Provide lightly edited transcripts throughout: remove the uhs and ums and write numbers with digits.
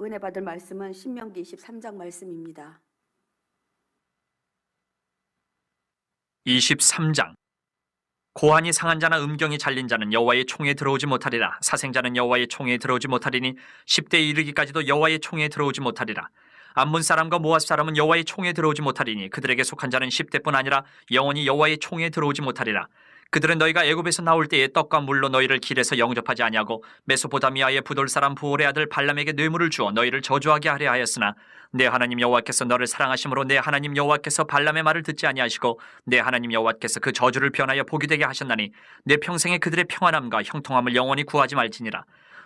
은혜 받을 말씀은 신명기 23장 말씀입니다. 23장. 고환이 상한 자나 음경이 잘린 자는 여호와의 총회에 들어오지 못하리라. 사생자는 여호와의 총회에 들어오지 못하리니 10대에 이르기까지도 여호와의 총회에 들어오지 못하리라. 암몬 사람과 모압 사람은 여호와의 총회에 들어오지 못하리니 그들에게 속한 자는 10대뿐 아니라 영원히 여호와의 총회에 들어오지 못하리라. 그들은 너희가 애굽에서 나올 때에 떡과 물로 너희를 길에서 영접하지 아니하고 메소포타미아의 부돌 사람 부올의 아들 발람에게 뇌물을 주어 너희를 저주하게 하려 하였으나 내 하나님 여호와께서 너를 사랑하심으로 내 하나님 여호와께서 발람의 말을 듣지 아니하시고 내 하나님 여호와께서 그 저주를 변하여 복이 되게 하셨나니 내 평생에 그들의 평안함과 형통함을 영원히 구하지 말지니라.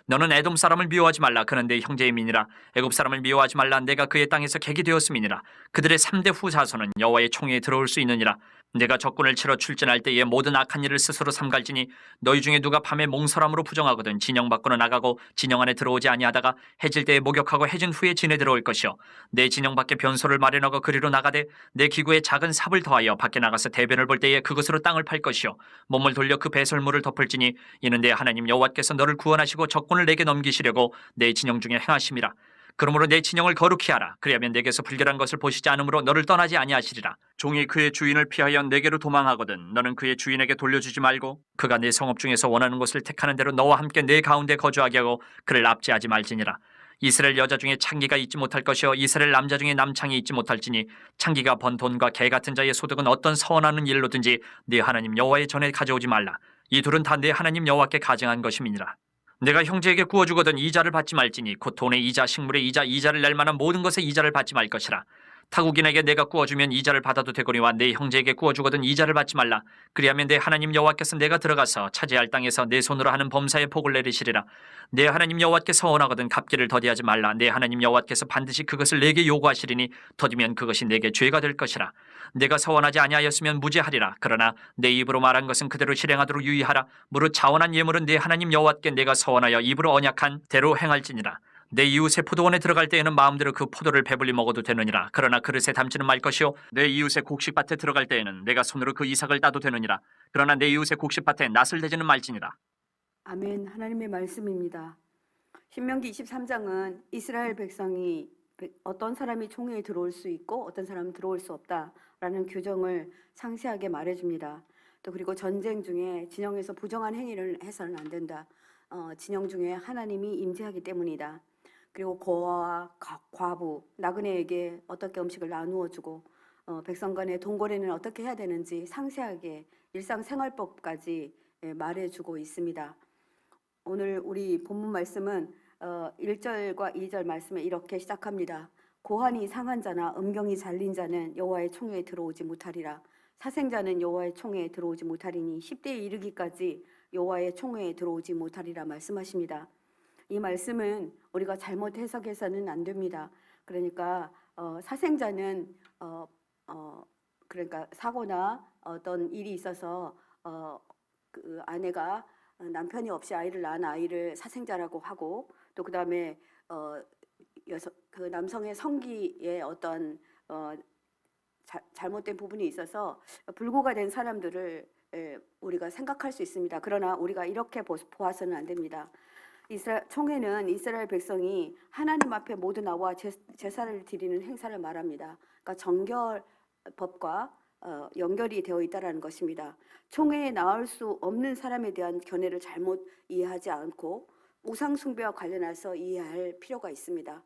너는 에돔 사람을 미워하지 말라. 그는 내 형제의 민이라. 애굽 사람을 미워하지 말라. 내가 그의 땅에서 객이 되었음이니라. 그들의 3대 후 자손은 여호와의 총회에 들어올 수 있느니라. 내가 적군을 치러 출전할 때에 모든 악한 일을 스스로 삼갈지니 너희 중에 누가 밤에 몽설함으로 부정하거든 진영 밖으로 나가고 진영 안에 들어오지 아니하다가 해질 때에 목욕하고 해진 후에 진에 들어올 것이요 내 진영 밖에 변소를 마련하고 그리로 나가되 내 기구에 작은 삽을 더하여 밖에 나가서 대변을 볼 때에 그것으로 땅을 팔 것이요 몸을 돌려 그 배설물을 덮을지니 이는 내 하나님 여호와께서 너를 구원하시고 적군을 내게 넘기시려고 내 진영 중에 행하심이라. 그러므로 내 진영을 거룩히 하라. 그리하면 내게서 불결한 것을 보시지 않으므로 너를 떠나지 아니하시리라. 종이 그의 주인을 피하여 내게로 도망하거든 너는 그의 주인에게 돌려주지 말고 그가 네 성읍 중에서 원하는 곳을 택하는 대로 너와 함께 내 가운데 거주하게 하고 그를 납치하지 말지니라. 이스라엘 여자 중에 창기가 있지 못할 것이요 이스라엘 남자 중에 남창이 있지 못할지니 창기가 번 돈과 개 같은 자의 소득은 어떤 서원하는 일로든지 네 하나님 여호와의 전에 가져오지 말라. 이 둘은 다 네 하나님 여호와께 가증한 것임이니라. 내가 형제에게 구워주거든 이자를 받지 말지니 곧 돈의 이자 식물의 이자 이자를 낼 만한 모든 것의 이자를 받지 말 것이라. 타국인에게 내가 구워주면 이자를 받아도 되거니와 내 형제에게 구워주거든 이자를 받지 말라. 그리하면 내 하나님 여호와께서 내가 들어가서 차지할 땅에서 내 손으로 하는 범사에 복을 내리시리라. 내 하나님 여호와께서 원하거든 갚기를 더디하지 말라. 내 하나님 여호와께서 반드시 그것을 내게 요구하시리니 더디면 그것이 내게 죄가 될 것이라. 내가 서원하지 아니하였으면 무죄하리라. 그러나 내 입으로 말한 것은 그대로 실행하도록 유의하라. 무릇 자원한 예물은 내 하나님 여호와께 내가 서원하여 입으로 언약한 대로 행할지니라. 내 이웃의 포도원에 들어갈 때에는 마음대로 그 포도를 배불리 먹어도 되느니라. 그러나 그릇에 담지는 말 것이요 내 이웃의 곡식밭에 들어갈 때에는 내가 손으로 그 이삭을 따도 되느니라. 그러나 내 이웃의 곡식밭에 낫을 대지는 말지니라. 아멘. 하나님의 말씀입니다. 신명기 23장은 이스라엘 백성이 어떤 사람이 총회에 들어올 수 있고 어떤 사람은 들어올 수 없다라는 규정을 상세하게 말해줍니다. 또 그리고 전쟁 중에 진영에서 부정한 행위를 해서는 안 된다. 진영 중에 하나님이 임재하기 때문이다. 그리고 고아와 과부, 나그네에게 어떻게 음식을 나누어 주고 백성 간의 동거래는 어떻게 해야 되는지 상세하게 일상생활법까지 말해주고 있습니다. 오늘 우리 본문 말씀은 1절과 2절 말씀에 이렇게 시작합니다. 고환이 상한 자나 음경이 잘린 자는 여호와의 총회에 들어오지 못하리라. 사생자는 여호와의 총회에 들어오지 못하리니 10대에 이르기까지 여호와의 총회에 들어오지 못하리라 말씀하십니다. 이 말씀은 우리가 잘못 해석해서는 안 됩니다. 그러니까 사생자는 그러니까 사고나 어떤 일이 있어서 그 아내가 남편이 없이 아이를 낳은 아이를 사생자라고 하고 또 그다음에 그 남성의 성기에 어떤 잘못된 부분이 있어서 불구가 된 사람들을 우리가 생각할 수 있습니다. 그러나 우리가 이렇게 보아서는 안 됩니다. 총회는 이스라엘 백성이 하나님 앞에 모두 나와 제사를 드리는 행사를 말합니다. 그러니까 정결법과 연결이 되어 있다는 것입니다. 총회에 나올 수 없는 사람에 대한 견해를 잘못 이해하지 않고 우상 숭배와 관련해서 이해할 필요가 있습니다.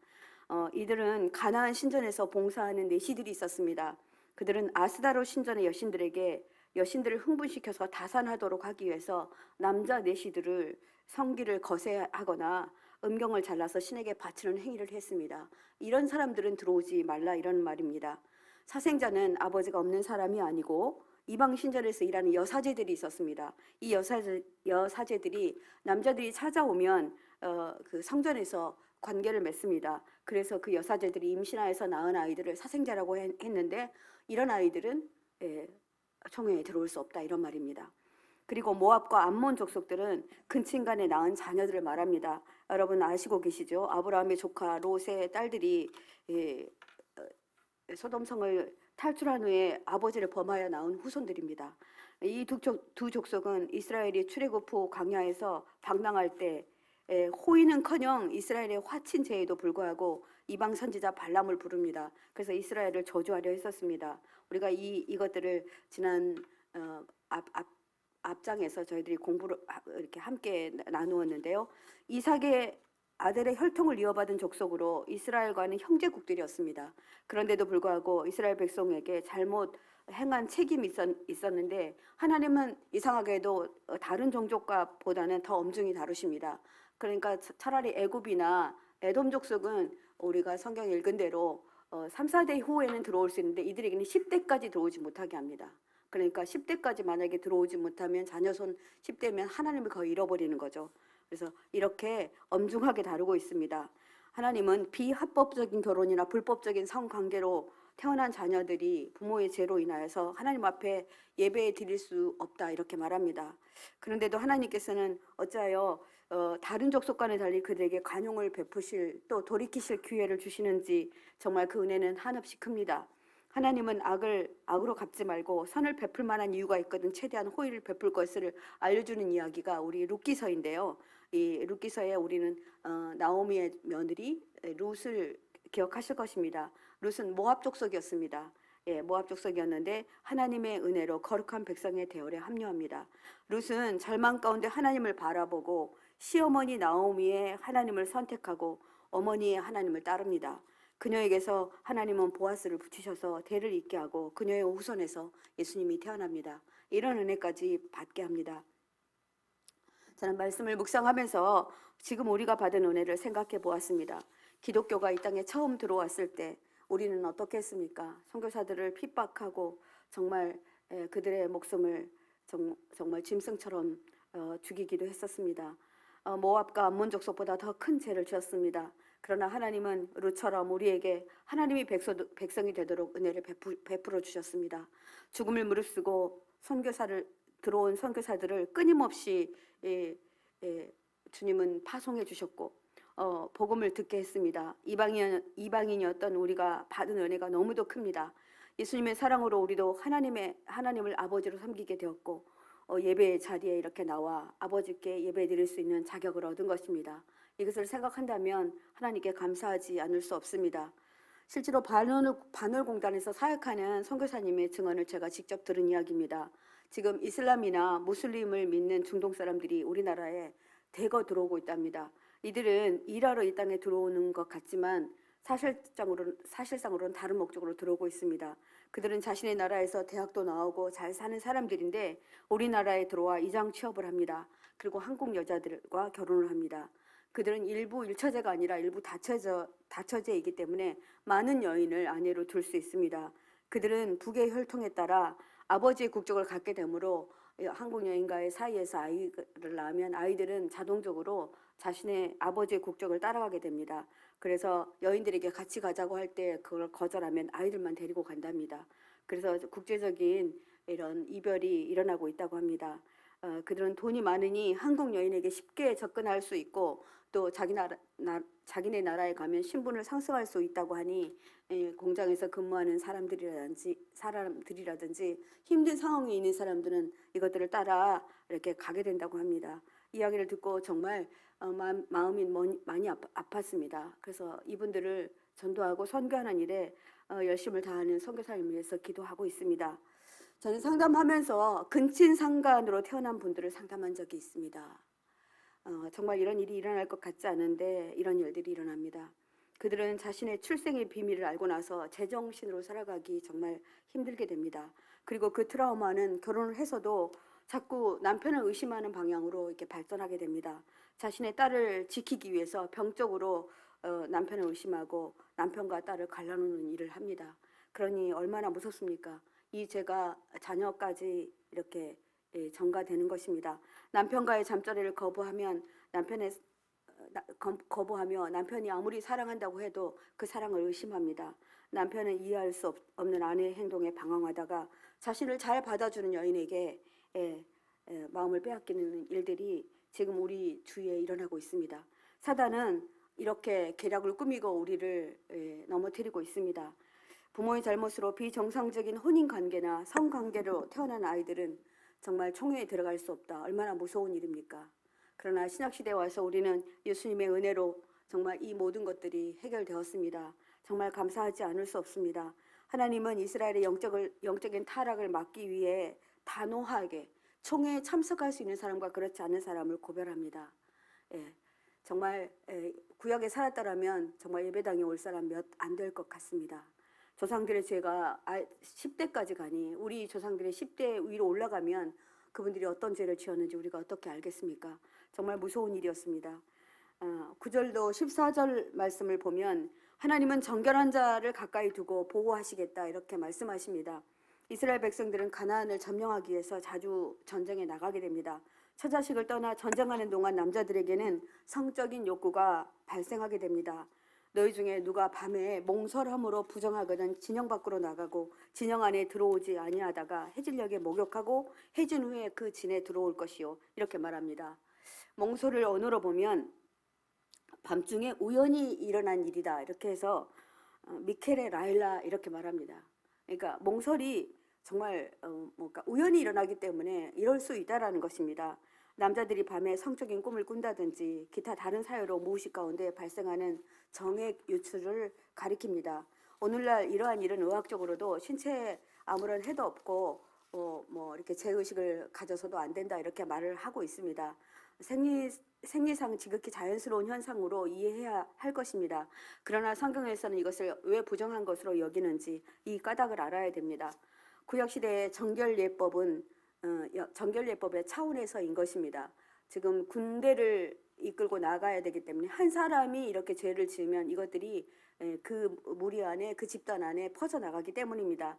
이들은 가나안 신전에서 봉사하는 내시들이 있었습니다. 그들은 아스다로 신전의 여신들에게 여신들을 흥분시켜서 다산하도록 하기 위해서 남자 내시들을 성기를 거세하거나 음경을 잘라서 신에게 바치는 행위를 했습니다. 이런 사람들은 들어오지 말라 이런 말입니다. 사생자는 아버지가 없는 사람이 아니고 이방 신전에서 일하는 여사제들이 있었습니다. 이 여사제들이 남자들이 찾아오면 그 성전에서 관계를 맺습니다. 그래서 그 여사제들이 임신하여서 낳은 아이들을 사생자라고 했는데 이런 아이들은 총회에 들어올 수 없다 이런 말입니다. 그리고 모압과 암몬 족속들은 근친간에 낳은 자녀들을 말합니다. 여러분 아시고 계시죠? 아브라함의 조카 롯의 딸들이 소돔성을 탈출한 후에 아버지를 범하여 낳은 후손들입니다. 이 두 족속은 이스라엘이 출애굽 후 광야에서 방랑할 때 호위는커녕 이스라엘의 화친 제에도 불구하고 이방 선지자 발람을 부릅니다. 그래서 이스라엘을 저주하려 했었습니다. 우리가 이것들을 지난 앞장에서 저희들이 공부를 이렇게 함께 나누었는데요. 이삭의 아들의 혈통을 이어받은 족속으로 이스라엘과는 형제국들이었습니다. 그런데도 불구하고 이스라엘 백성에게 잘못 행한 책임이 있었는데 하나님은 이상하게도 다른 종족과보다는 더 엄중히 다루십니다. 그러니까 차라리 애굽이나 에돔 족속은 우리가 성경 읽은 대로 3, 4대 후에는 들어올 수 있는데 이들에게는 10대까지 들어오지 못하게 합니다. 그러니까 10대까지 만약에 들어오지 못하면 자녀손 10대면 하나님을 거의 잃어버리는 거죠. 그래서 이렇게 엄중하게 다루고 있습니다. 하나님은 비합법적인 결혼이나 불법적인 성관계로 태어난 자녀들이 부모의 죄로 인하여서 하나님 앞에 예배 드릴 수 없다 이렇게 말합니다. 그런데도 하나님께서는 어찌하여 다른 족속과는 달리 그들에게 관용을 베푸실 또 돌이키실 기회를 주시는지 정말 그 은혜는 한없이 큽니다. 하나님은 악으로 갚지 말고 선을 베풀 만한 이유가 있거든 최대한 호의를 베풀 것을 알려주는 이야기가 우리 룻기서인데요. 이 룻기서에 우리는 나오미의 며느리 룻을 기억하실 것입니다. 룻은 모압 족속이었습니다. 모압 족속이었는데 하나님의 은혜로 거룩한 백성의 대열에 합류합니다. 룻은 절망 가운데 하나님을 바라보고 시어머니 나오미의 하나님을 선택하고 어머니의 하나님을 따릅니다. 그녀에게서 하나님은 보아스를 붙이셔서 대를 잇게 하고 그녀의 후손에서 예수님이 태어납니다. 이런 은혜까지 받게 합니다. 저는 말씀을 묵상하면서 지금 우리가 받은 은혜를 생각해 보았습니다. 기독교가 이 땅에 처음 들어왔을 때 우리는 어떻게 했습니까? 선교사들을 핍박하고 정말 그들의 목숨을 정말 짐승처럼 죽이기도 했었습니다. 모압과 암몬 족속보다 더 큰 죄를 지었습니다. 그러나 하나님은 룻처럼 우리에게 하나님이 백성이 되도록 은혜를 베풀어 주셨습니다. 죽음을 무릅쓰고 들어온 선교사들을 끊임없이 주님은 파송해 주셨고 복음을 듣게 했습니다. 이방인이었던 우리가 받은 은혜가 너무도 큽니다. 예수님의 사랑으로 우리도 하나님을 아버지로 섬기게 되었고 예배 자리에 이렇게 나와 아버지께 예배 드릴 수 있는 자격을 얻은 것입니다. 이것을 생각한다면 하나님께 감사하지 않을 수 없습니다. 실제로 반월공단에서 사역하는 선교사님의 증언을 제가 직접 들은 이야기입니다. 지금 이슬람이나 무슬림을 믿는 중동 사람들이 우리나라에 대거 들어오고 있답니다. 이들은 일하러 이 땅에 들어오는 것 같지만 사실상으로는 다른 목적으로 들어오고 있습니다. 그들은 자신의 나라에서 대학도 나오고 잘 사는 사람들인데 우리나라에 들어와 이장 취업을 합니다. 그리고 한국 여자들과 결혼을 합니다. 그들은 일부 일처제가 아니라 일부 다처제이기 때문에 많은 여인을 아내로 둘 수 있습니다. 그들은 북의 혈통에 따라 아버지의 국적을 갖게 되므로 한국 여인과의 사이에서 아이를 낳으면 아이들은 자동적으로 자신의 아버지의 국적을 따라가게 됩니다. 그래서 여인들에게 같이 가자고 할 때 그걸 거절하면 아이들만 데리고 간답니다. 그래서 국제적인 이런 이별이 일어나고 있다고 합니다. 그들은 돈이 많으니 한국 여인에게 쉽게 접근할 수 있고 또 자기네 나라에 가면 신분을 상승할 수 있다고 하니 공장에서 근무하는 사람들이라든지 힘든 상황에 있는 사람들은 이것들을 따라 이렇게 가게 된다고 합니다. 이야기를 듣고 정말 마음이 많이 아팠습니다. 그래서 이분들을 전도하고 선교하는 일에 열심을 다하는 선교사님을 위해서 기도하고 있습니다. 저는 상담하면서 근친상간으로 태어난 분들을 상담한 적이 있습니다. 정말 이런 일이 일어날 것 같지 않은데 이런 일들이 일어납니다. 그들은 자신의 출생의 비밀을 알고 나서 제정신으로 살아가기 정말 힘들게 됩니다. 그리고 그 트라우마는 결혼을 해서도 자꾸 남편을 의심하는 방향으로 이렇게 발전하게 됩니다. 자신의 딸을 지키기 위해서 병적으로 남편을 의심하고 남편과 딸을 갈라놓는 일을 합니다. 그러니 얼마나 무섭습니까? 이 죄가 자녀까지 이렇게 전가되는 것입니다. 남편과의 잠자리를 거부하며 남편이 아무리 사랑한다고 해도 그 사랑을 의심합니다. 남편은 이해할 수 없는 아내의 행동에 방황하다가 자신을 잘 받아주는 여인에게 마음을 빼앗기는 일들이 지금 우리 주위에 일어나고 있습니다. 사단은 이렇게 계략을 꾸미고 우리를 넘어뜨리고 있습니다. 부모의 잘못으로 비정상적인 혼인관계나 성관계로 태어난 아이들은 정말 총회에 들어갈 수 없다. 얼마나 무서운 일입니까? 그러나 신약 시대에 와서 우리는 예수님의 은혜로 정말 이 모든 것들이 해결되었습니다. 정말 감사하지 않을 수 없습니다. 하나님은 이스라엘의 영적인 타락을 막기 위해 단호하게 총회에 참석할 수 있는 사람과 그렇지 않은 사람을 구별합니다. 예, 정말 구약에 살았다라면 정말 예배당에 올 사람 몇 안 될 것 같습니다. 조상들의 죄가 10대까지 가니 우리 조상들의 10대 위로 올라가면 그분들이 어떤 죄를 지었는지 우리가 어떻게 알겠습니까? 정말 무서운 일이었습니다. 9절도 14절 말씀을 보면 하나님은 정결한 자를 가까이 두고 보호하시겠다 이렇게 말씀하십니다. 이스라엘 백성들은 가나안을 점령하기 위해서 자주 전쟁에 나가게 됩니다. 처자식을 떠나 전쟁하는 동안 남자들에게는 성적인 욕구가 발생하게 됩니다. 너희 중에 누가 밤에 몽설함으로 부정하거든 진영 밖으로 나가고 진영 안에 들어오지 아니하다가 해질녘에 목욕하고 해진 후에 그 진에 들어올 것이요 이렇게 말합니다. 몽설을 언어로 보면 밤중에 우연히 일어난 일이다 이렇게 해서 미켈의 라일라 이렇게 말합니다. 그러니까 몽설이 정말 우연히 일어나기 때문에 이럴 수 있다라는 것입니다. 남자들이 밤에 성적인 꿈을 꾼다든지 기타 다른 사유로 무의식 가운데 발생하는 정액 유출을 가리킵니다. 오늘날 이러한 일은 의학적으로도 신체에 아무런 해도 없고 이렇게 죄의식을 가져서도 안 된다 이렇게 말을 하고 있습니다. 생리상 지극히 자연스러운 현상으로 이해해야 할 것입니다. 그러나 성경에서는 이것을 왜 부정한 것으로 여기는지 이 까닭을 알아야 됩니다. 구약시대의 정결예법은 정결예법의 차원에서인 것입니다. 지금 군대를 이끌고 나가야 되기 때문에 한 사람이 이렇게 죄를 지으면 이것들이 그 무리 안에 그 집단 안에 퍼져나가기 때문입니다.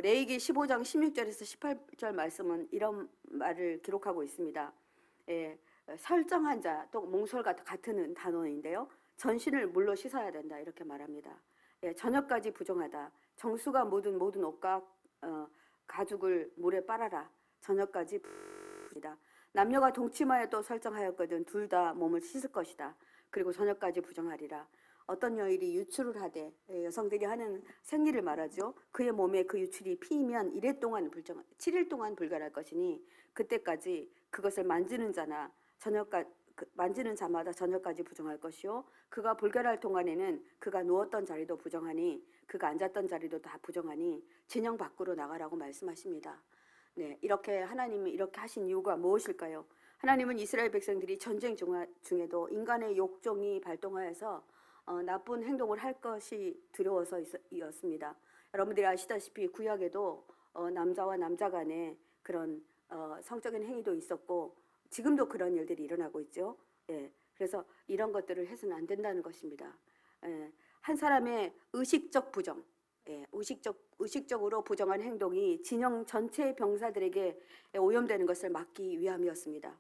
레위기 15장 16절에서 18절 말씀은 이런 말을 기록하고 있습니다. 설정한 자, 또 몽설과 같은 단어인데요. 전신을 물로 씻어야 된다 이렇게 말합니다. 저녁까지 부정하다. 정수가 묻은 모든 옷과 가죽을 물에 빨아라. 저녁까지 부정이다. 남녀가 동침하여 또 설정하였거든 둘 다 몸을 씻을 것이다. 그리고 저녁까지 부정하리라. 어떤 여인이 유출을 하되 여성들이 하는 생리를 말하죠. 그의 몸에 그 유출이 피이면 7일 동안 불결할 것이니 그때까지 그것을 만지는 자마다 저녁까지 부정할 것이요 그가 불결할 동안에는 그가 누웠던 자리도 부정하니 그가 앉았던 자리도 다 부정하니 진영 밖으로 나가라고 말씀하십니다. 네, 이렇게 하나님이 이렇게 하신 이유가 무엇일까요? 하나님은 이스라엘 백성들이 전쟁 중에도 인간의 욕종이 발동하여서 나쁜 행동을 할 것이 두려워서였습니다. 여러분들이 아시다시피 구약에도 남자와 남자 간에 그런 성적인 행위도 있었고 지금도 그런 일들이 일어나고 있죠. 그래서 이런 것들을 해서는 안 된다는 것입니다. 한 사람의 의식적 부정, 의식적으로 부정한 행동이 진영 전체 병사들에게 오염되는 것을 막기 위함이었습니다.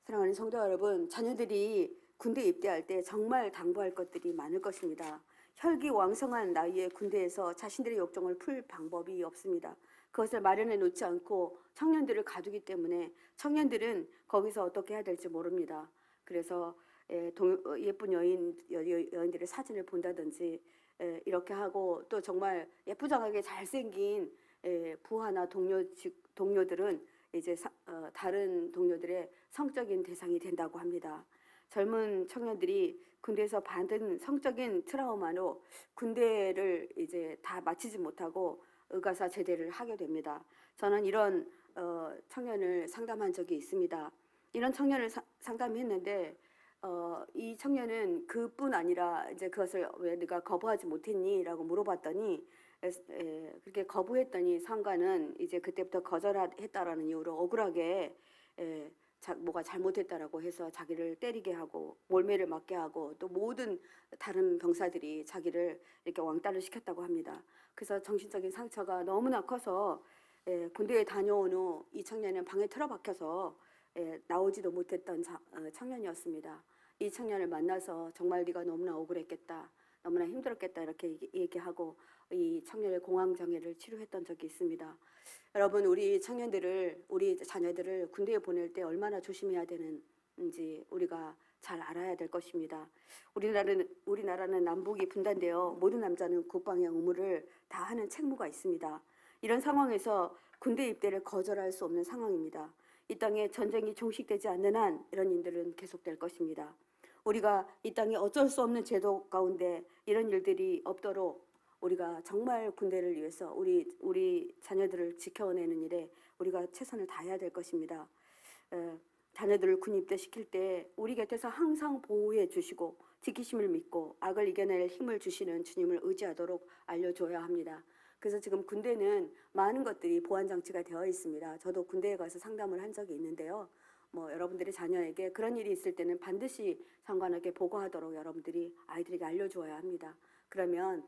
사랑하는 성도 여러분, 자녀들이 군대 입대할 때 정말 당부할 것들이 많을 것입니다. 혈기왕성한 나이에 군대에서 자신들의 욕정을 풀 방법이 없습니다. 그것을 마련해 놓지 않고 청년들을 가두기 때문에 청년들은 거기서 어떻게 해야 될지 모릅니다. 그래서 예쁜 여인들의 사진을 본다든지 이렇게 하고 또 정말 예쁘장하게 잘생긴 부하나 동료들은 이제 다른 동료들의 성적인 대상이 된다고 합니다. 젊은 청년들이 군대에서 받은 성적인 트라우마로 군대를 이제 다 마치지 못하고 의가사 제대를 하게 됩니다. 저는 이런 청년을 상담한 적이 있습니다. 이런 청년을 상담했는데 이 청년은 그뿐 아니라 이제 그것을 왜 네가 거부하지 못했니?라고 물어봤더니 그렇게 거부했더니 상관은 이제 그때부터 거절했다라는 이유로 억울하게 뭐가 잘못했다라고 해서 자기를 때리게 하고 몰매를 맞게 하고 또 모든 다른 병사들이 자기를 이렇게 왕따를 시켰다고 합니다. 그래서 정신적인 상처가 너무나 커서 군대에 다녀온 후 이 청년은 방에 틀어박혀서 나오지도 못했던 청년이었습니다. 이 청년을 만나서 정말 네가 너무나 억울했겠다, 너무나 힘들었겠다 이렇게 얘기하고 이 청년의 공황장애를 치료했던 적이 있습니다. 여러분, 우리 청년들을, 우리 자녀들을 군대에 보낼 때 얼마나 조심해야 되는지 우리가 잘 알아야 될 것입니다. 우리나라는 남북이 분단되어 모든 남자는 국방의 의무를 다 하는 책무가 있습니다. 이런 상황에서 군대 입대를 거절할 수 없는 상황입니다. 이 땅에 전쟁이 종식되지 않는 한 이런 일들은 계속될 것입니다. 우리가 이 땅에 어쩔 수 없는 제도 가운데 이런 일들이 없도록 우리가 정말 군대를 위해서 우리 자녀들을 지켜내는 일에 우리가 최선을 다해야 될 것입니다. 자녀들을 군 입대시킬 때 우리 곁에서 항상 보호해 주시고 지키심을 믿고 악을 이겨낼 힘을 주시는 주님을 의지하도록 알려줘야 합니다. 그래서 지금 군대는 많은 것들이 보안 장치가 되어 있습니다. 저도 군대에 가서 상담을 한 적이 있는데요. 여러분들의 자녀에게 그런 일이 있을 때는 반드시 상관에게 보고하도록 여러분들이 아이들에게 알려주어야 합니다. 그러면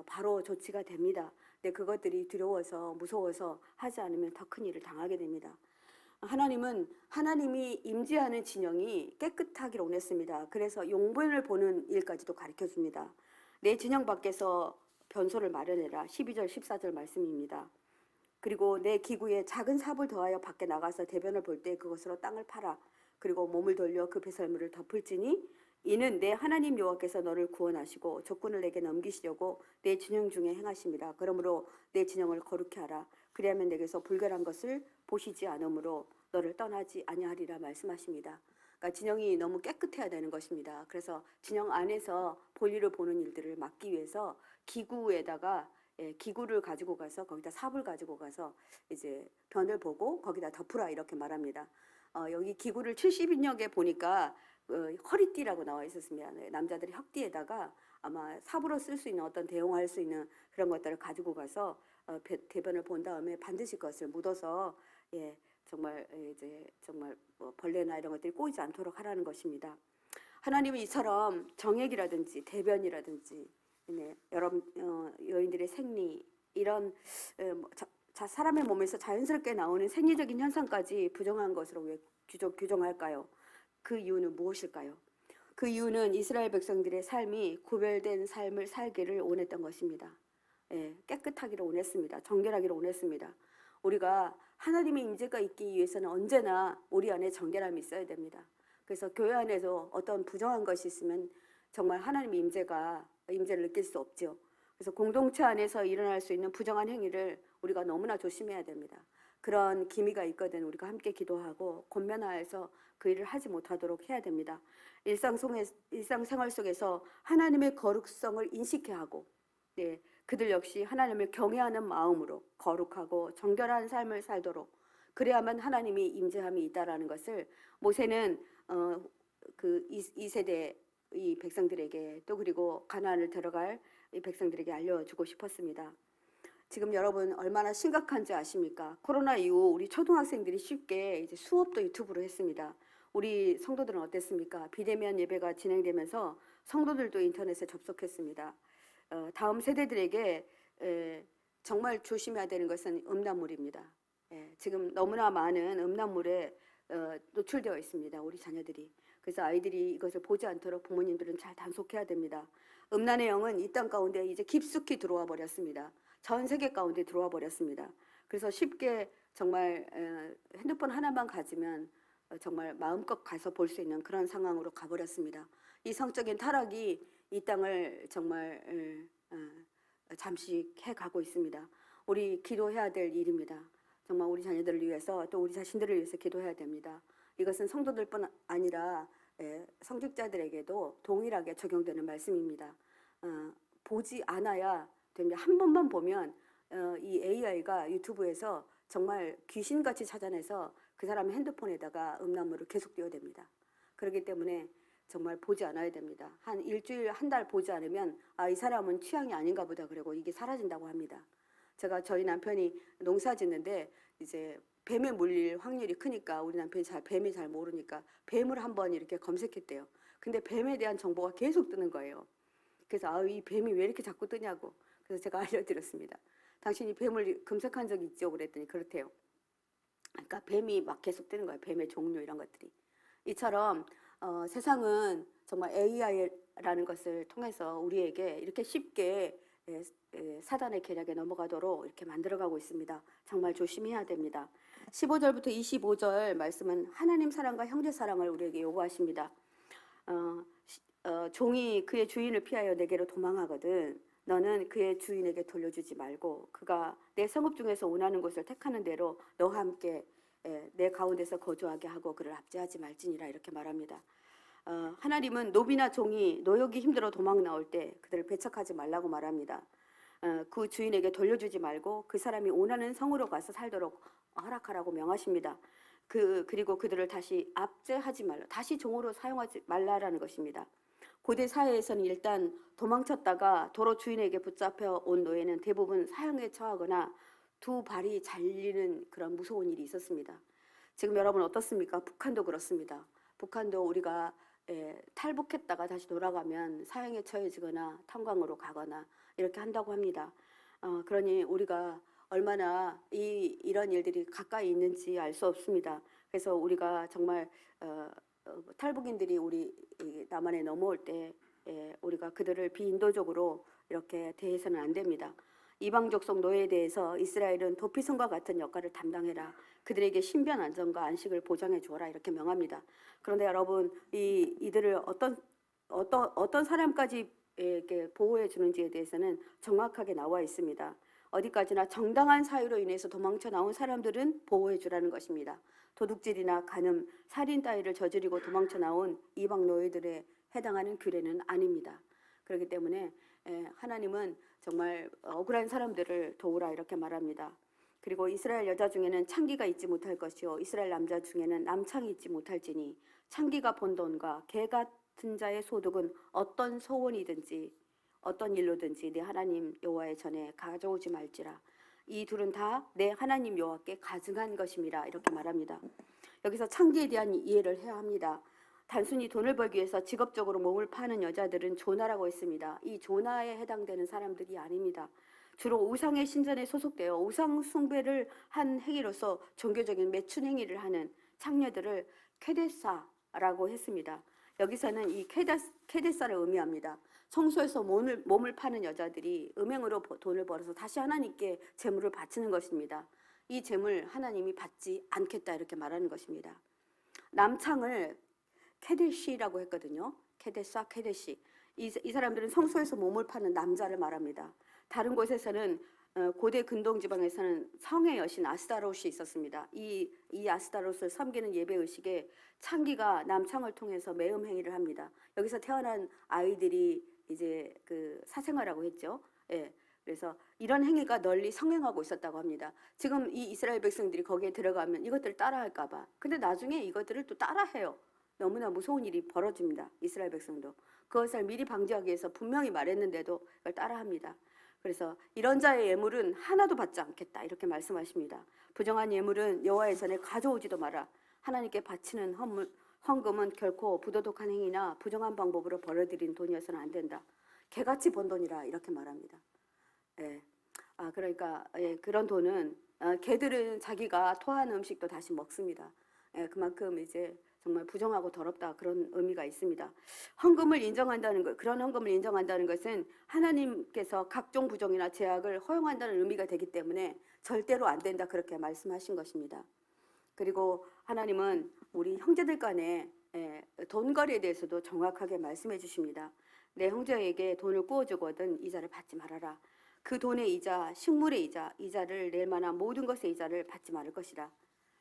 바로 조치가 됩니다. 근데 그것들이 두려워서 무서워서 하지 않으면 더 큰 일을 당하게 됩니다. 하나님이 임재하는 진영이 깨끗하기를 원했습니다. 그래서 용변을 보는 일까지도 가르쳐 줍니다. 내 진영 밖에서 변소를 마련해라. 12절 14절 말씀입니다. 그리고 내 기구에 작은 삽을 더하여 밖에 나가서 대변을 볼 때 그것으로 땅을 파라. 그리고 몸을 돌려 그 배설물을 덮을지니 이는 내 하나님 여호와께서 너를 구원하시고 적군을 내게 넘기시려고 내 진영 중에 행하십니다. 그러므로 내 진영을 거룩히 하라. 그리하면 내게서 불결한 것을 보시지 않으므로 너를 떠나지 아니하리라 말씀하십니다. 그러니까 진영이 너무 깨끗해야 되는 것입니다. 그래서 진영 안에서 볼일을 보는 일들을 막기 위해서 기구에다가 기구를 가지고 가서 거기다 삽을 가지고 가서 이제 변을 보고 거기다 덮으라 이렇게 말합니다. 여기 기구를 70인역에 보니까 허리띠라고 나와 있었습니다. 남자들이 혁띠에다가 아마 삽으로 쓸 수 있는 어떤 대용할 수 있는 그런 것들을 가지고 가서 대변을 본 다음에 반드시 그것을 묻어서 정말 벌레나 이런 것들이 꼬이지 않도록 하라는 것입니다. 하나님은 이처럼 정액이라든지 대변이라든지 여러분 여인들의 생리 이런 사람의 몸에서 자연스럽게 나오는 생리적인 현상까지 부정한 것으로 왜 규정할까요? 그 이유는 무엇일까요? 그 이유는 이스라엘 백성들의 삶이 구별된 삶을 살기를 원했던 것입니다. 깨끗하기를 원했습니다. 정결하기를 원했습니다. 우리가 하나님의 임재가 있기 위해서는 언제나 우리 안에 정결함이 있어야 됩니다. 그래서 교회 안에서 어떤 부정한 것이 있으면 정말 하나님의 임재를 느낄 수 없죠. 그래서 공동체 안에서 일어날 수 있는 부정한 행위를 우리가 너무나 조심해야 됩니다. 그런 기미가 있거든 우리가 함께 기도하고 권면하여서 그 일을 하지 못하도록 해야 됩니다. 일상생활 속에서 하나님의 거룩성을 인식해야 하고 그들 역시 하나님을 경외하는 마음으로 거룩하고 정결한 삶을 살도록 그래야만 하나님이 임재함이 있다라는 것을 모세는 그 2세대 이 백성들에게 또 그리고 가나안을 들어갈 이 백성들에게 알려주고 싶었습니다. 지금 여러분 얼마나 심각한지 아십니까? 코로나 이후 우리 초등학생들이 쉽게 이제 수업도 유튜브로 했습니다. 우리 성도들은 어땠습니까? 비대면 예배가 진행되면서 성도들도 인터넷에 접속했습니다. 다음 세대들에게 정말 조심해야 되는 것은 음란물입니다. 지금 너무나 많은 음란물에 노출되어 있습니다. 우리 자녀들이. 그래서 아이들이 이것을 보지 않도록 부모님들은 잘 단속해야 됩니다. 음란의 영은 이 땅 가운데 이제 깊숙이 들어와 버렸습니다. 전 세계 가운데 들어와 버렸습니다. 그래서 쉽게 정말 핸드폰 하나만 가지면 정말 마음껏 가서 볼 수 있는 그런 상황으로 가버렸습니다. 이 성적인 타락이 이 땅을 정말 잠식해 가고 있습니다. 우리 기도해야 될 일입니다. 정말 우리 자녀들을 위해서 또 우리 자신들을 위해서 기도해야 됩니다. 이것은 성도들뿐 아니라 성직자들에게도 동일하게 적용되는 말씀입니다. 보지 않아야 됩니다. 한 번만 보면 이 AI가 유튜브에서 정말 귀신같이 찾아내서 그 사람의 핸드폰에다가 음란물을 계속 띄워댑니다. 그렇기 때문에 정말 보지 않아야 됩니다. 한 일주일, 한 달 보지 않으면 이 사람은 취향이 아닌가 보다 그러고 이게 사라진다고 합니다. 저희 남편이 농사 짓는데 이제 뱀에 물릴 확률이 크니까 우리 남편이 뱀이 잘 모르니까 뱀을 한번 이렇게 검색했대요. 근데 뱀에 대한 정보가 계속 뜨는 거예요. 그래서 이 뱀이 왜 이렇게 자꾸 뜨냐고. 그래서 제가 알려드렸습니다. 당신이 뱀을 검색한 적 있죠? 그랬더니 그렇대요. 그러니까 뱀이 막 계속 뜨는 거예요. 뱀의 종류 이런 것들이. 이처럼 세상은 정말 AI라는 것을 통해서 우리에게 이렇게 쉽게 사단의 계략에 넘어가도록 이렇게 만들어가고 있습니다. 정말 조심해야 됩니다. 15절부터 25절 말씀은 하나님 사랑과 형제 사랑을 우리에게 요구하십니다. 종이 그의 주인을 피하여 내게로 도망하거든 너는 그의 주인에게 돌려주지 말고 그가 내 성읍 중에서 원하는 곳을 택하는 대로 너와 함께 내 가운데서 거주하게 하고 그를 압제하지 말지니라 이렇게 말합니다. 하나님은 노비나 종이 노역이 힘들어 도망 나올 때 그들을 배척하지 말라고 말합니다. 그 주인에게 돌려주지 말고 그 사람이 원하는 성으로 가서 살도록 허락하라고 명하십니다. 그리고 그들을 다시 압제하지 말라, 다시 종으로 사용하지 말라라는 것입니다. 고대 사회에서는 일단 도망쳤다가 도로 주인에게 붙잡혀 온 노예는 대부분 사형에 처하거나 두 발이 잘리는 그런 무서운 일이 있었습니다. 지금 여러분 어떻습니까? 북한도 그렇습니다. 북한도 우리가 탈북했다가 다시 돌아가면 사형에 처해지거나 탄광으로 가거나 이렇게 한다고 합니다. 그러니 우리가 얼마나 이런 일들이 가까이 있는지 알 수 없습니다. 그래서 우리가 정말 탈북인들이 우리 남한에 넘어올 때 우리가 그들을 비인도적으로 이렇게 대해서는 안 됩니다. 이방 족속 노예에 대해서 이스라엘은 도피성과 같은 역할을 담당해라. 그들에게 신변 안전과 안식을 보장해 주어라 이렇게 명합니다. 그런데 여러분 이들을 어떤 사람까지 이렇게 보호해 주는지에 대해서는 정확하게 나와 있습니다. 어디까지나 정당한 사유로 인해서 도망쳐 나온 사람들은 보호해 주라는 것입니다. 도둑질이나 간음, 살인 따위를 저지르고 도망쳐 나온 이방 노예들에 해당하는 규례는 아닙니다. 그렇기 때문에 하나님은 정말 억울한 사람들을 도우라 이렇게 말합니다. 그리고 이스라엘 여자 중에는 창기가 있지 못할 것이요 이스라엘 남자 중에는 남창이 있지 못할지니 창기가 번 돈과 개 같은 자의 소득은 어떤 소원이든지 어떤 일로든지 내 하나님 여호와의 전에 가져오지 말지라. 이 둘은 다 내 하나님 여호와께 가증한 것임이라 이렇게 말합니다. 여기서 창기에 대한 이해를 해야 합니다. 단순히 돈을 벌기 위해서 직업적으로 몸을 파는 여자들은 조나라고 했습니다. 이 조나에 해당되는 사람들이 아닙니다. 주로 우상의 신전에 소속되어 우상 숭배를 한 행위로서 종교적인 매춘 행위를 하는 창녀들을 케데사라고 했습니다. 여기서는 이 케데사를 의미합니다. 성소에서 몸을 파는 여자들이 음행으로 돈을 벌어서 다시 하나님께 재물을 바치는 것입니다. 이 재물 하나님이 받지 않겠다 이렇게 말하는 것입니다. 남창을 케데시라고 했거든요. 케데사, 케데시. 이 사람들은 성소에서 몸을 파는 남자를 말합니다. 다른 곳에서는 고대 근동 지방에서는 성의 여신 아스타롯이 있었습니다. 이 아스타롯을 섬기는 예배 의식에 창기가 남창을 통해서 매음 행위를 합니다. 여기서 태어난 아이들이 이제 그 사생아라고 했죠. 그래서 이런 행위가 널리 성행하고 있었다고 합니다. 지금 이 이스라엘 백성들이 거기에 들어가면 이것들을 따라할까 봐. 근데 나중에 이것들을 또 따라해요. 너무나 무서운 일이 벌어집니다. 이스라엘 백성도. 그것을 미리 방지하기 위해서 분명히 말했는데도 그걸 따라합니다. 그래서 이런 자의 예물은 하나도 받지 않겠다 이렇게 말씀하십니다. 부정한 예물은 여호와의 전에 가져오지도 마라. 하나님께 바치는 헌금은 결코 부도덕한 행위나 부정한 방법으로 벌어들인 돈이어서는 안 된다. 개같이 번 돈이라 이렇게 말합니다. 그러니까 그런 돈은 개들은 자기가 토한 음식도 다시 먹습니다. 그만큼 이제 정말 부정하고 더럽다 그런 의미가 있습니다. 헌금을 인정한다는 것, 그런 헌금을 인정한다는 것은 하나님께서 각종 부정이나 제약을 허용한다는 의미가 되기 때문에 절대로 안 된다 그렇게 말씀하신 것입니다. 그리고 하나님은 우리 형제들 간에 돈거래에 대해서도 정확하게 말씀해 주십니다. 내 형제에게 돈을 꾸어주거든 이자를 받지 말아라. 그 돈의 이자, 식물의 이자, 이자를 낼 만한 모든 것의 이자를 받지 말을 것이라.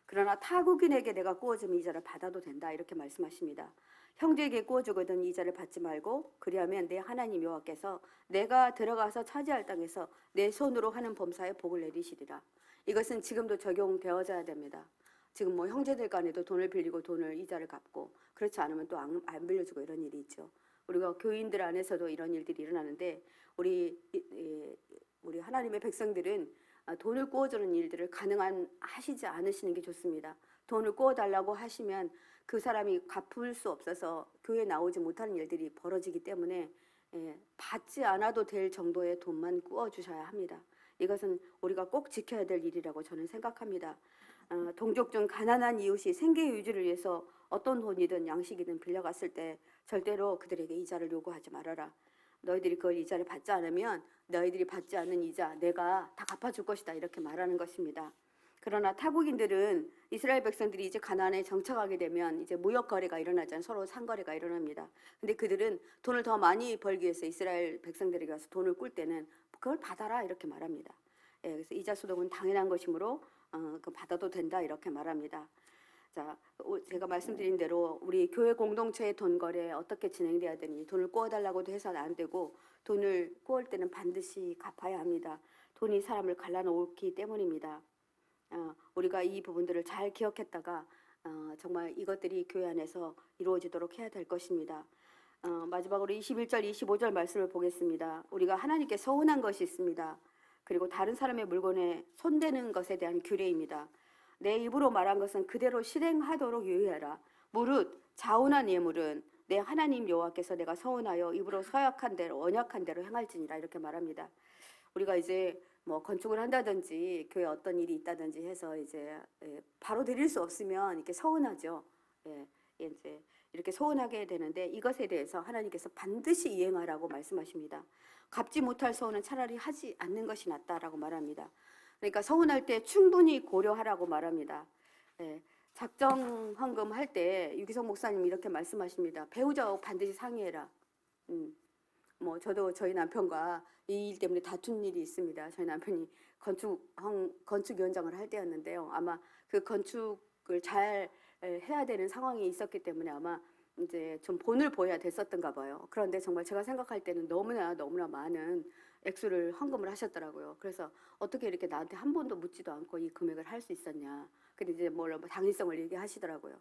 그러나 타국인에게 내가 꾸어주면 이자를 받아도 된다 이렇게 말씀하십니다. 형제에게 꾸어주거든 이자를 받지 말고 그리하면 내 하나님 여호와께서 내가 들어가서 차지할 땅에서 내 손으로 하는 범사에 복을 내리시리라. 이것은 지금도 적용되어져야 됩니다. 지금 뭐 형제들 간에도 돈을 빌리고 돈을 이자를 갚고 그렇지 않으면 또 안 빌려주고 이런 일이 있죠. 우리가 교인들 안에서도 이런 일들이 일어나는데 우리 하나님의 백성들은 돈을 꾸어주는 일들을 하시지 않으시는 게 좋습니다. 돈을 꾸어달라고 하시면 그 사람이 갚을 수 없어서 교회에 나오지 못하는 일들이 벌어지기 때문에 받지 않아도 될 정도의 돈만 꾸어주셔야 합니다. 이것은 우리가 꼭 지켜야 될 일이라고 저는 생각합니다. 동족 중 가난한 이웃이 생계 유지를 위해서 어떤 돈이든 양식이든 빌려갔을 때 절대로 그들에게 이자를 요구하지 말아라. 너희들이 그 이자를 받지 않으면 너희들이 받지 않는 이자 내가 다 갚아줄 것이다 이렇게 말하는 것입니다. 그러나 타국인들은 이스라엘 백성들이 이제 가나안에 정착하게 되면 이제 무역 거래가 일어나잖아요. 서로 상거래가 일어납니다. 근데 그들은 돈을 더 많이 벌기 위해서 이스라엘 백성들에게 가서 돈을 꿀 때는 그걸 받아라 이렇게 말합니다. 그래서 이자 소득은 당연한 것이므로 그 받아도 된다 이렇게 말합니다. 자, 제가 말씀드린 대로 우리 교회 공동체의 돈 거래 어떻게 진행돼야 되니 돈을 구워달라고도 해서는 안 되고 돈을 구울 때는 반드시 갚아야 합니다. 돈이 사람을 갈라놓기 때문입니다. 우리가 이 부분들을 잘 기억했다가 정말 이것들이 교회 안에서 이루어지도록 해야 될 것입니다. 마지막으로 21절, 25절 말씀을 보겠습니다. 우리가 하나님께 서운한 것이 있습니다. 그리고 다른 사람의 물건에 손대는 것에 대한 규례입니다. 내 입으로 말한 것은 그대로 실행하도록 유의하라. 무릇 자운한 예물은 내 하나님 여호와께서 내가 서운하여 입으로 서약한 대로 언약한 대로 행할지니라 이렇게 말합니다. 우리가 이제 뭐 건축을 한다든지 교회 어떤 일이 있다든지 해서 이제 바로 드릴 수 없으면 이렇게 서운하죠. 이제 이렇게 서운하게 되는데 이것에 대해서 하나님께서 반드시 이행하라고 말씀하십니다. 갚지 못할 서운은 차라리 하지 않는 것이 낫다라고 말합니다. 그러니까 서운할 때 충분히 고려하라고 말합니다. 작정 헌금 할 때 유기성 목사님 이렇게 말씀하십니다. 배우자하고 반드시 상의해라. 뭐 저도 저희 남편과 이 일 때문에 다툰 일이 있습니다. 저희 남편이 건축위원장을 할 때였는데요. 아마 그 건축을 잘 해야 되는 상황이 있었기 때문에 아마 이제 좀 본을 보여야 됐었던가 봐요. 그런데 정말 제가 생각할 때는 너무나 많은 액수를 헌금을 하셨더라고요. 그래서 어떻게 이렇게 나한테 한 번도 묻지도 않고 이 금액을 할 수 있었냐. 근데 이제 뭐 당위성을 얘기하시더라고요.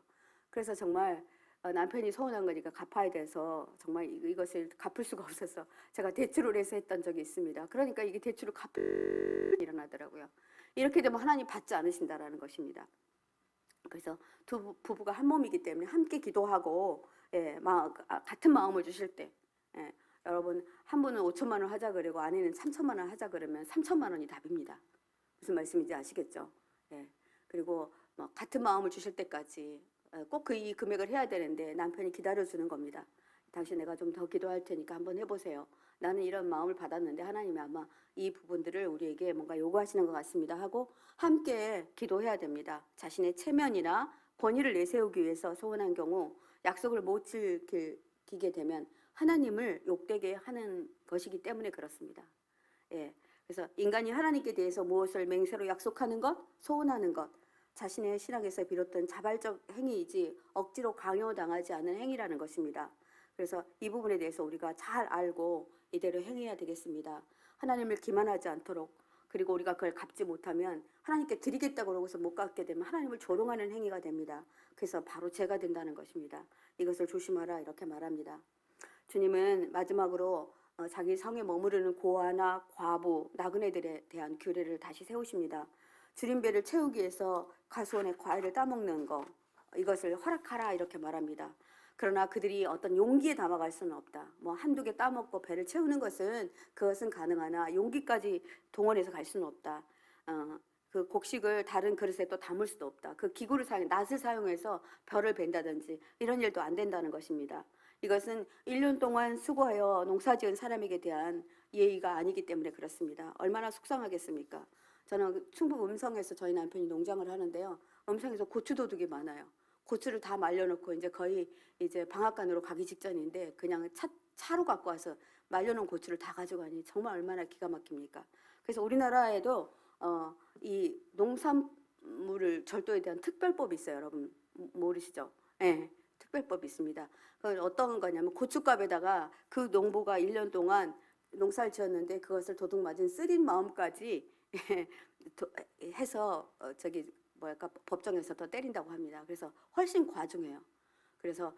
그래서 정말 남편이 서운한 거니까 갚아야 돼서 정말 이것을 갚을 수가 없어서 제가 대출을 해서 했던 적이 있습니다. 그러니까 이게 대출을 갚을 일어나더라고요. 이렇게 되면 하나님 받지 않으신다라는 것입니다. 그래서 두 부부가 한 몸이기 때문에 함께 기도하고 같은 마음을 주실 때 여러분 한 분은 5천만 원 하자 그러고 아내는 3천만 원 하자 그러면 3천만 원이 답입니다. 무슨 말씀인지 아시겠죠? 그리고 같은 마음을 주실 때까지 꼭 이 금액을 해야 되는데 남편이 기다려주는 겁니다. 당신 내가 좀 더 기도할 테니까 한번 해보세요. 나는 이런 마음을 받았는데 하나님이 아마 이 부분들을 우리에게 뭔가 요구하시는 것 같습니다 하고 함께 기도해야 됩니다. 자신의 체면이나 권위를 내세우기 위해서 소원한 경우 약속을 못 지키게 되면 하나님을 욕되게 하는 것이기 때문에 그렇습니다. 그래서 인간이 하나님께 대해서 무엇을 맹세로 약속하는 것, 소원하는 것, 자신의 신앙에서 비롯된 자발적 행위이지 억지로 강요당하지 않은 행위라는 것입니다. 그래서 이 부분에 대해서 우리가 잘 알고 이대로 행해야 되겠습니다. 하나님을 기만하지 않도록, 그리고 우리가 그걸 갚지 못하면 하나님께 드리겠다고 그러고서 못 갚게 되면 하나님을 조롱하는 행위가 됩니다. 그래서 바로 죄가 된다는 것입니다. 이것을 조심하라 이렇게 말합니다. 주님은 마지막으로 자기 성에 머무르는 고아나 과부, 나그네들에 대한 규례를 다시 세우십니다. 주림배를 채우기 위해서 가수원의 과일을 따먹는 거, 이것을 허락하라 이렇게 말합니다. 그러나 그들이 어떤 용기에 담아갈 수는 없다. 뭐 한두 개 따먹고 배를 채우는 그것은 가능하나 용기까지 동원해서 갈 수는 없다. 그 곡식을 다른 그릇에 또 담을 수도 없다. 그 기구를 낫을 사용해서 벼를 벤다든지 이런 일도 안 된다는 것입니다. 이것은 1년 동안 수고하여 농사지은 사람에게 대한 예의가 아니기 때문에 그렇습니다. 얼마나 속상하겠습니까? 저는 충북 음성에서 저희 남편이 농장을 하는데요. 음성에서 고추도둑이 많아요. 고추를 다 말려놓고 이제 거의 이제 방앗간으로 가기 직전인데 그냥 차로 갖고 와서 말려놓은 고추를 다 가져가니 정말 얼마나 기가 막힙니까? 그래서 우리나라에도 이 농산물을 절도에 대한 특별법이 있어요. 여러분 모르시죠? 특별법이 있습니다. 그건 어떤 거냐면 고춧값에다가 그 농부가 1년 동안 농사를 지었는데 그것을 도둑 맞은 쓰린 마음까지 해서 법정에서 더 때린다고 합니다. 그래서 훨씬 과중해요. 그래서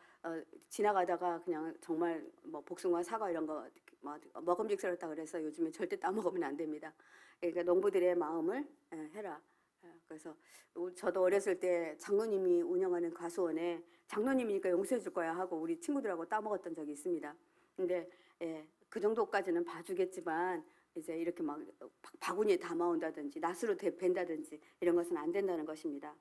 지나가다가 그냥 정말 뭐 복숭아, 사과 이런 거 먹음직스럽다 그래서 요즘에 절대 따먹으면 안 됩니다. 그러니까 농부들의 마음을 해라. 그래서 저도 어렸을 때 장로님이 운영하는 가수원에 장로님이니까 용서해 줄 거야 하고 우리 친구들하고 따먹었던 적이 있습니다. 근데 그 정도까지는 봐주겠지만 이제 이렇게 막 바구니에 담아온다든지 낫으로 벤다든지 이런 것은 안 된다는 것입니다.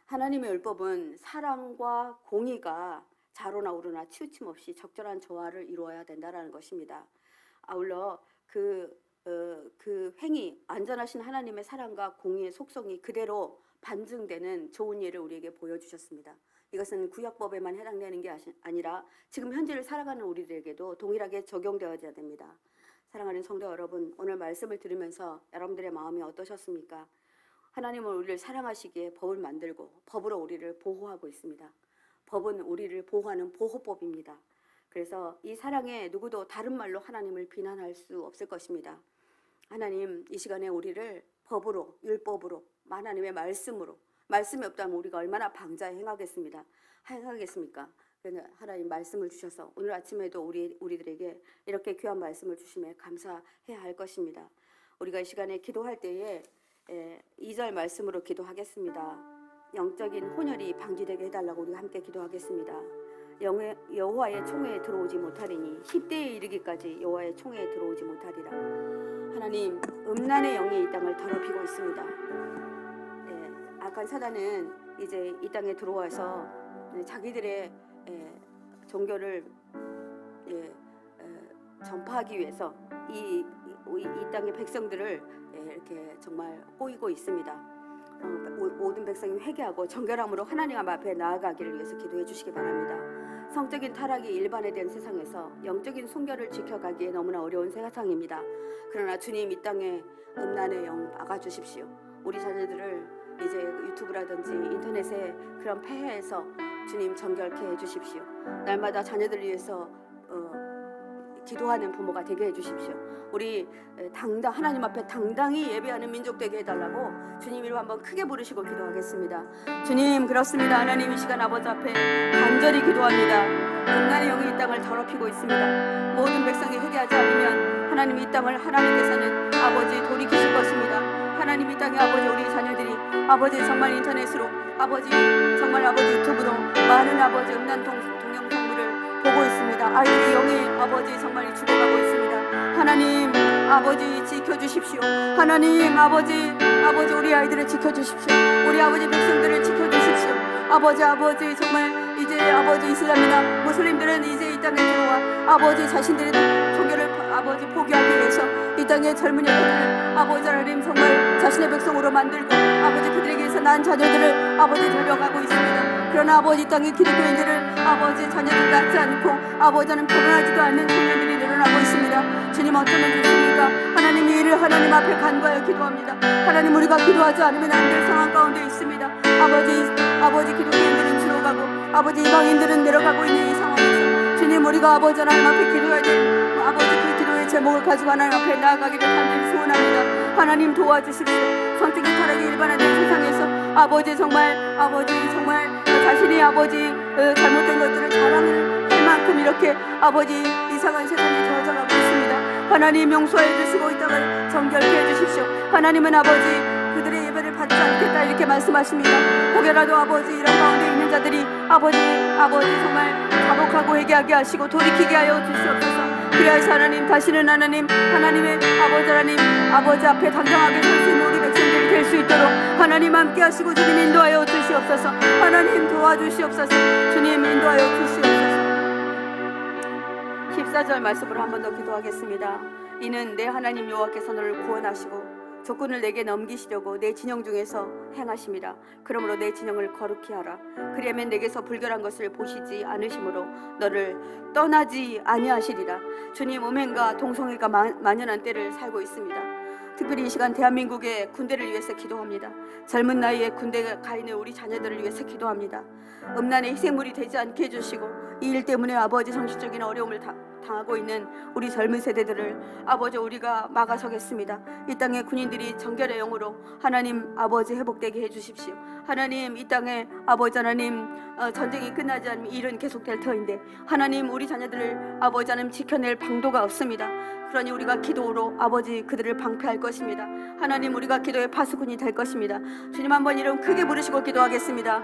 하나님의 율법은 사랑과 공의가 자로나 우로나 치우침 없이 적절한 조화를 이루어야 된다는 것입니다. 아울러 그 행위, 안전하신 하나님의 사랑과 공의의 속성이 그대로 반증되는 좋은 예를 우리에게 보여주셨습니다. 이것은 구약법에만 해당되는 게 아니라 지금 현재를 살아가는 우리들에게도 동일하게 적용되어야 됩니다. 사랑하는 성도 여러분, 오늘 말씀을 들으면서 여러분들의 마음이 어떠셨습니까? 하나님은 우리를 사랑하시기에 법을 만들고 법으로 우리를 보호하고 있습니다. 법은 우리를 보호하는 보호법입니다. 그래서 이 사랑에 누구도 다른 말로 하나님을 비난할 수 없을 것입니다. 하나님 이 시간에 우리를 법으로, 율법으로, 하나님의 말씀으로, 말씀이 없다면 우리가 얼마나 방자에 행하겠습니까? 그래서 하나님 말씀을 주셔서 오늘 아침에도 우리들에게 이렇게 귀한 말씀을 주심에 감사해야 할 것입니다. 우리가 이 시간에 기도할 때에 2절 말씀으로 기도하겠습니다. 영적인 혼혈이 방지되게 해달라고 우리가 함께 기도하겠습니다. 여호와의 총회에 들어오지 못하리니 10대에 이르기까지 여호와의 총회에 들어오지 못하리라. 하나님 음란의 영이 이 땅을 더럽히고 있습니다. 악한 사단은 이제 이 땅에 들어와서 자기들의 종교를 전파하기 위해서 이 땅의 백성들을 이렇게 정말 꼬이고 있습니다. 모든 백성이 회개하고 정결함으로 하나님 앞에 나아가기를 위해서 기도해 주시기 바랍니다. 성적인 타락이 일반화된 세상에서 영적인 순결을 지켜가기에 너무나 어려운 세상입니다. 그러나 주님 이 땅에 음란의 영 막아주십시오. 우리 자녀들을 이제 유튜브라든지 인터넷에 그런 폐해에서 주님 정결케 해주십시오. 날마다 자녀들을 위해서 기도하는 부모가 되게 해주십시오. 우리 하나님 앞에 당당히 예배하는 민족 되게 해달라고 주님 이름 한번 크게 부르시고 기도하겠습니다. 주님 그렇습니다. 하나님 이 시간 아버지 앞에 간절히 기도합니다. 음란의 영이 이 땅을 더럽히고 있습니다. 모든 백성이 회개하지 않으면 하나님 이 땅을 하나님께서는 아버지 돌이키실 것입니다. 하나님 이 땅에 아버지 우리 자녀들이 아버지 정말 인터넷으로 아버지 정말 아버지 유튜브로 많은 아버지 음란 동영상물을 보고 있습니다. 아이들이 영이 아버지 정말 죽어가고 있습니다. 하나님 아버지 지켜주십시오. 하나님 아버지 우리 아이들을 지켜주십시오. 우리 아버지 백성들을 지켜주십시오. 아버지 정말 이제 아버지 이슬람이나 무슬림들은 이제 이 땅에 들어와 아버지 자신들의 종교를 아버지 포기하기 위해서 이 땅의 젊은 여자들을 아버지 하나님 정말 자신의 백성으로 만들고 아버지 그들에게서 난 자녀들을 아버지 데려가고 있습니다. 그러나 아버지 이 땅의 기독교인들을 아버지 자녀를 낳지 않고 아버지는 결혼하지도 않는 청년들이 늘어나고 있습니다. 주님 어쩌면 좋습니까? 하나님 이 일을 하나님 앞에 간과하여 기도합니다. 하나님 우리가 기도하지 않으면 안 될 상황 가운데 있습니다. 아버지 기독교인들은 죽어가고 아버지 이방인들은 내려가고 있는 이 상황에서 주님 우리가 아버지 하나님 앞에 기도해야 될 아버지 그 기도의 제목을 가지고 하나님 앞에 나아가기를 간절히 소원합니다. 하나님 도와주십시오. 성적인 타락이 일반화된 세상에서 아버지 정말 자신이 아버지 잘못된 것들을 자랑을 할 만큼 이렇게 아버지 이상한 세상에 들어가고 있습니다. 하나님 용서해 주시고 이 땅을 정결케 해주십시오. 하나님은 아버지 그들의 예배를 받지 않겠다 이렇게 말씀하십니다. 혹여라도 아버지 이런 가운데 있는 자들이 아버지 정말 자복하고 회개하게 하시고 돌이키게 하여 주시옵소서. 그리하여서 하나님 다시는 하나님의 아버지 앞에 당당하게 설 수 있는 우리 백성들이 될 수 있도록 하나님 함께 하시고 주님 인도하여 주시옵소서. 하나님 도와주시옵소서. 주님 인도하여 주시옵소서. 14절 말씀으로 한 번 더 기도하겠습니다. 이는 내 하나님 여호와께서 너를 구원하시고 조건을 내게 넘기시려고 내 진영 중에서 행하심이라. 그러므로 내 진영을 거룩히 하라. 그리하면 내게서 불결한 것을 보시지 않으심으로 너를 떠나지 아니하시리라. 주님 음행과 동성애가 만연한 때를 살고 있습니다. 특별히 이 시간 대한민국의 군대를 위해서 기도합니다. 젊은 나이에 군대에 가 있는 우리 자녀들을 위해서 기도합니다. 음란의 희생물이 되지 않게 해주시고 이 일 때문에 아버지 정신적인 어려움을 당하고 있는 우리 젊은 세대들을 아버지 우리가 막아서겠습니다. 이 땅의 군인들이 정결의 영으로 하나님 아버지 회복되게 해주십시오. 하나님 이 땅에 아버지 하나님 전쟁이 끝나지 않으면 일은 계속될 터인데 하나님 우리 자녀들을 아버지 하나님 지켜낼 방도가 없습니다. 그러니 우리가 기도로 아버지 그들을 방패할 것입니다. 하나님 우리가 기도의 파수꾼이 될 것입니다. 주님 한번 이름 크게 부르시고 기도하겠습니다.